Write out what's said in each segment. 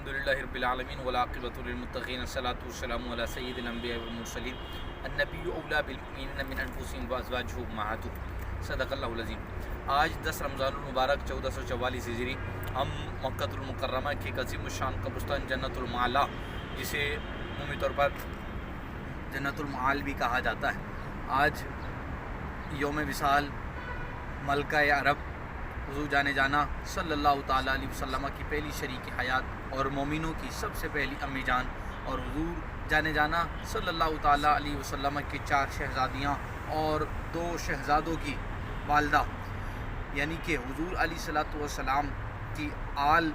الحمدللہ رب العالمین والعاقبۃ للمتقین الصلاۃ والسلام علی سید الانبیاء والمرسلین النبی اولی بالمؤمنین من انفسہم وازواجہ امہاتہم صدق اللہ العظیم۔ آج 10 رمضان المبارک 1444 ہجری ہم مکہ المکرمہ کے عظیم الشان قبرستان جنت المعالی، جسے عمومی طور پر جنت المعال بھی کہا جاتا ہے، آج یوم وصال ملکہ عرب حضور جانے جانا صلی اللہ تعالیٰ علیہ وسلم کی پہلی شریک حیات اور مومنوں کی سب سے پہلی امی جان، اور حضور جانے جانا صلی اللہ تعالیٰ علیہ وسلم کی 4 شہزادیاں اور 2 شہزادوں کی والدہ، یعنی کہ حضور علیہ الصلوۃ والسلام کی آل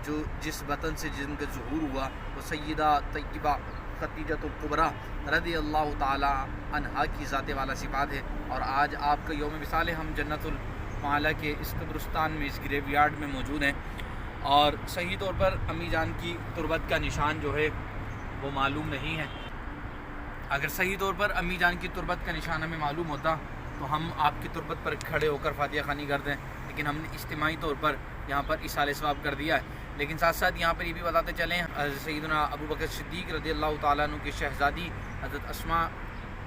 جو جس وطن سے جن کا ظہور ہوا وہ سیدہ طیبہ خدیجۃ الکبریٰ رضی اللہ تعالیٰ عنہا کی ذات والا صفات ہے۔ اور آج آپ کا یوم وصال ہے، ہم جنت المعالی کے اس قبرستان میں، اس گریو یارڈ میں موجود ہیں، اور صحیح طور پر امی جان کی تربت کا نشان جو ہے وہ معلوم نہیں ہے۔ اگر صحیح طور پر امی جان کی تربت کا نشان ہمیں معلوم ہوتا تو ہم آپ کی تربت پر کھڑے ہو کر فاتحہ خوانی کرتے ہیں، لیکن ہم نے اجتماعی طور پر یہاں پر اصال ثواب کر دیا ہے۔ لیکن ساتھ ساتھ یہاں پر یہ بھی بتاتے چلیں، حضرت سیدنا ابو بکر صدیق رضی اللہ تعالیٰ عنہ کی شہزادی حضرت اسماء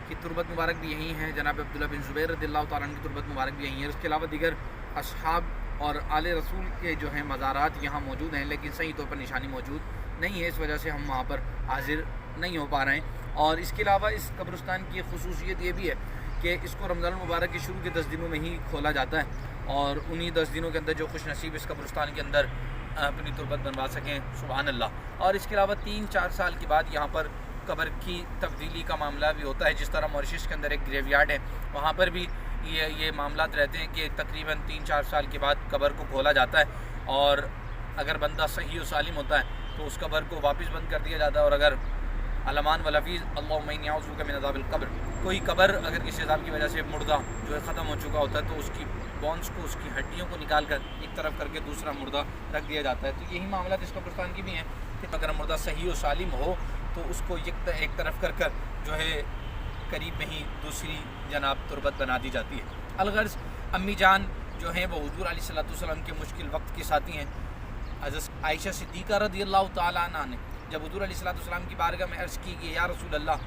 کی تربت مبارک بھی یہیں ہے، جناب عبداللہ بن زبیر رضی اللہ تعالیٰ عنہ کی تربت مبارک بھی یہیں ہے۔ اس کے علاوہ دیگر اصحاب اور آل رسول کے جو ہیں مزارات یہاں موجود ہیں، لیکن صحیح طور پر نشانی موجود نہیں ہے، اس وجہ سے ہم وہاں پر حاضر نہیں ہو پا رہے ہیں۔ اور اس کے علاوہ اس قبرستان کی خصوصیت یہ بھی ہے کہ اس کو رمضان المبارک کے شروع کے 10 دنوں میں ہی کھولا جاتا ہے، اور انہی 10 دنوں کے اندر جو خوش نصیب اس قبرستان کے اندر اپنی تربت بنوا سکیں، سبحان اللہ۔ اور اس کے علاوہ 3-4 سال کے بعد یہاں پر قبر کی تبدیلی کا معاملہ بھی ہوتا ہے، جس طرح موریشس کے اندر ایک گریو یارڈ ہے، وہاں پر بھی یہ معاملات رہتے ہیں کہ تقریباً 3-4 سال کے بعد قبر کو کھولا جاتا ہے، اور اگر بندہ صحیح و سالم ہوتا ہے تو اس قبر کو واپس بند کر دیا جاتا ہے، اور اگر علمان والحفیظ اللہم انی اعوذ بک من عذاب القبر، کوئی قبر اگر کسی عذاب کی وجہ سے مردہ جو ہے ختم ہو چکا ہوتا ہے تو اس کی بونس کو، اس کی ہڈیوں کو نکال کر ایک طرف کر کے دوسرا مردہ رکھ دیا جاتا ہے۔ تو یہی معاملات اس قبرستان کی بھی ہیں کہ اگر مردہ صحیح و سالم ہو تو اس کو ایک طرف کر کر جو ہے قریب میں ہی دوسری جناب تربت بنا دی جاتی ہے۔ الغرض امی جان جو ہیں وہ حضور علیہ الصلوۃ والسلام کے مشکل وقت کے ساتھی ہیں۔ حضرت عائشہ صدیقہ رضی اللہ تعالیٰ عنہ نے جب حضور علیہ الصلوۃ والسلام کی بارگاہ میں عرض کی کہ یا رسول اللہ،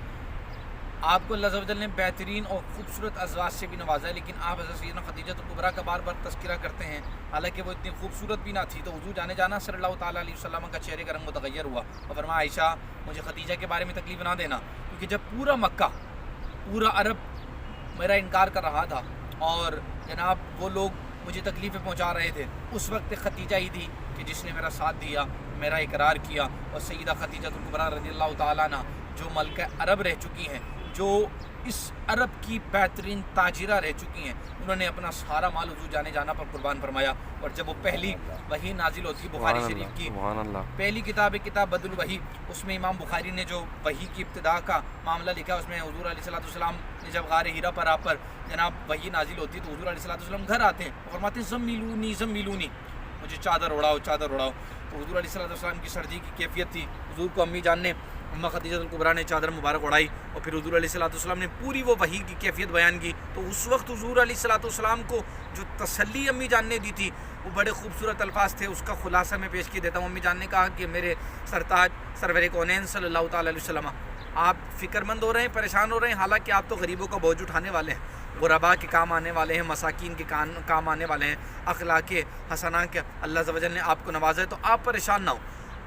آپ کو اللہ عز و جل نے بہترین اور خوبصورت ازواج سے بھی نوازا ہے، لیکن آپ حضرت سیدنا خدیجۃ الکبریٰ کا بار بار تذکرہ کرتے ہیں، حالانکہ وہ اتنی خوبصورت بھی نہ تھی۔ تو حضور جانے جانا صلی اللہ تعالیٰ علیہ وسلم کا چہرے کا رنگ متغیر ہوا، اور فرمایا عائشہ مجھے خدیجہ کے بارے میں تکلیف نہ دینا، کیونکہ جب پورا مکہ، پورا عرب میرا انکار کر رہا تھا اور جناب وہ لوگ مجھے تکلیفیں پہنچا رہے تھے، اس وقت خدیجہ ہی تھی کہ جس نے میرا ساتھ دیا، میرا اقرار کیا۔ اور سیدہ خدیجہ الکبریٰ رضی اللہ تعالیٰ عنہ جو ملکہ عرب رہ چکی ہیں، جو اس عرب کی بہترین تاجرہ رہ چکی ہیں، انہوں نے اپنا سارا مال حضور جانے جانا پر قربان فرمایا۔ اور جب وہ پہلی وحی نازل ہوتی، بخاری شریف کی پہلی کتاب بدل الوحی، اس میں امام بخاری نے جو وحی کی ابتدا کا معاملہ لکھا، اس میں حضور علیہ الصلوۃ والسلام نے جب غار ہیرا پر آپ پر جناب وحی نازل ہوتی تو حضور علیہ الصلوۃ والسلام گھر آتے ہیں اور فرماتے ہیں زمیلونی زمیلونی، مجھے چادر اڑاؤ چادر اڑاؤ۔ تو حضور علیہ الصلوۃ والسلام کی سردی کی کیفیت تھی، حضور کو امی جان نے، اماں خدیجہ الکبریٰ نے چادر مبارک اڑائی، اور پھر حضور علیہ الصلوۃ والسلام نے پوری وہ وحی کی کیفیت بیان کی۔ تو اس وقت حضور علیہ الصلوۃ والسلام کو جو تسلی امی جان نے دی تھی وہ بڑے خوبصورت الفاظ تھے، اس کا خلاصہ میں پیش کیے دیتا ہوں۔ امی جان نے کہا کہ میرے سرتاج سرور کونین صلی اللہ تعالیٰ علیہ وسلم، آپ فکر مند ہو رہے ہیں، پریشان ہو رہے ہیں، حالانکہ آپ تو غریبوں کا بوجھ اٹھانے والے ہیں، غرباء کے کام آنے والے ہیں، مساکین کے کام آنے والے ہیں، اخلاق حسنہ کے اللہ عز و جل نے آپ کو نوازا ہے، تو آپ پریشان نہ ہو۔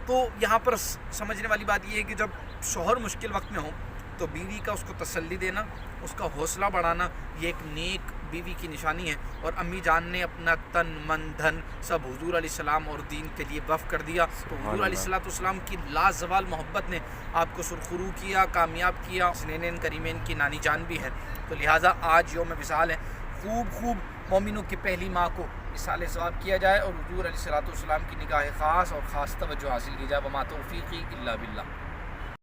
تو یہاں پر سمجھنے والی بات یہ ہے کہ جب شوہر مشکل وقت میں ہو تو بیوی کا اس کو تسلی دینا، اس کا حوصلہ بڑھانا، یہ ایک نیک بیوی کی نشانی ہے۔ اور امی جان نے اپنا تن من دھن سب حضور علیہ السلام اور دین کے لیے وقف کر دیا، تو حضور علیہ الصلوۃ والسلام کی لازوال محبت نے آپ کو سرخرو کیا، کامیاب کیا۔ حسنین کریمین کی نانی جان بھی ہے، تو لہٰذا آج یوم وصال ہے، خوب مومنوں کی پہلی ماں کو اصال ثواب کیا جائے اور حضور علیہ الصلوۃ والسلام کی نگاہ خاص اور خاص توجہ حاصل کی جائے۔ وما توفیقی الا باللہ۔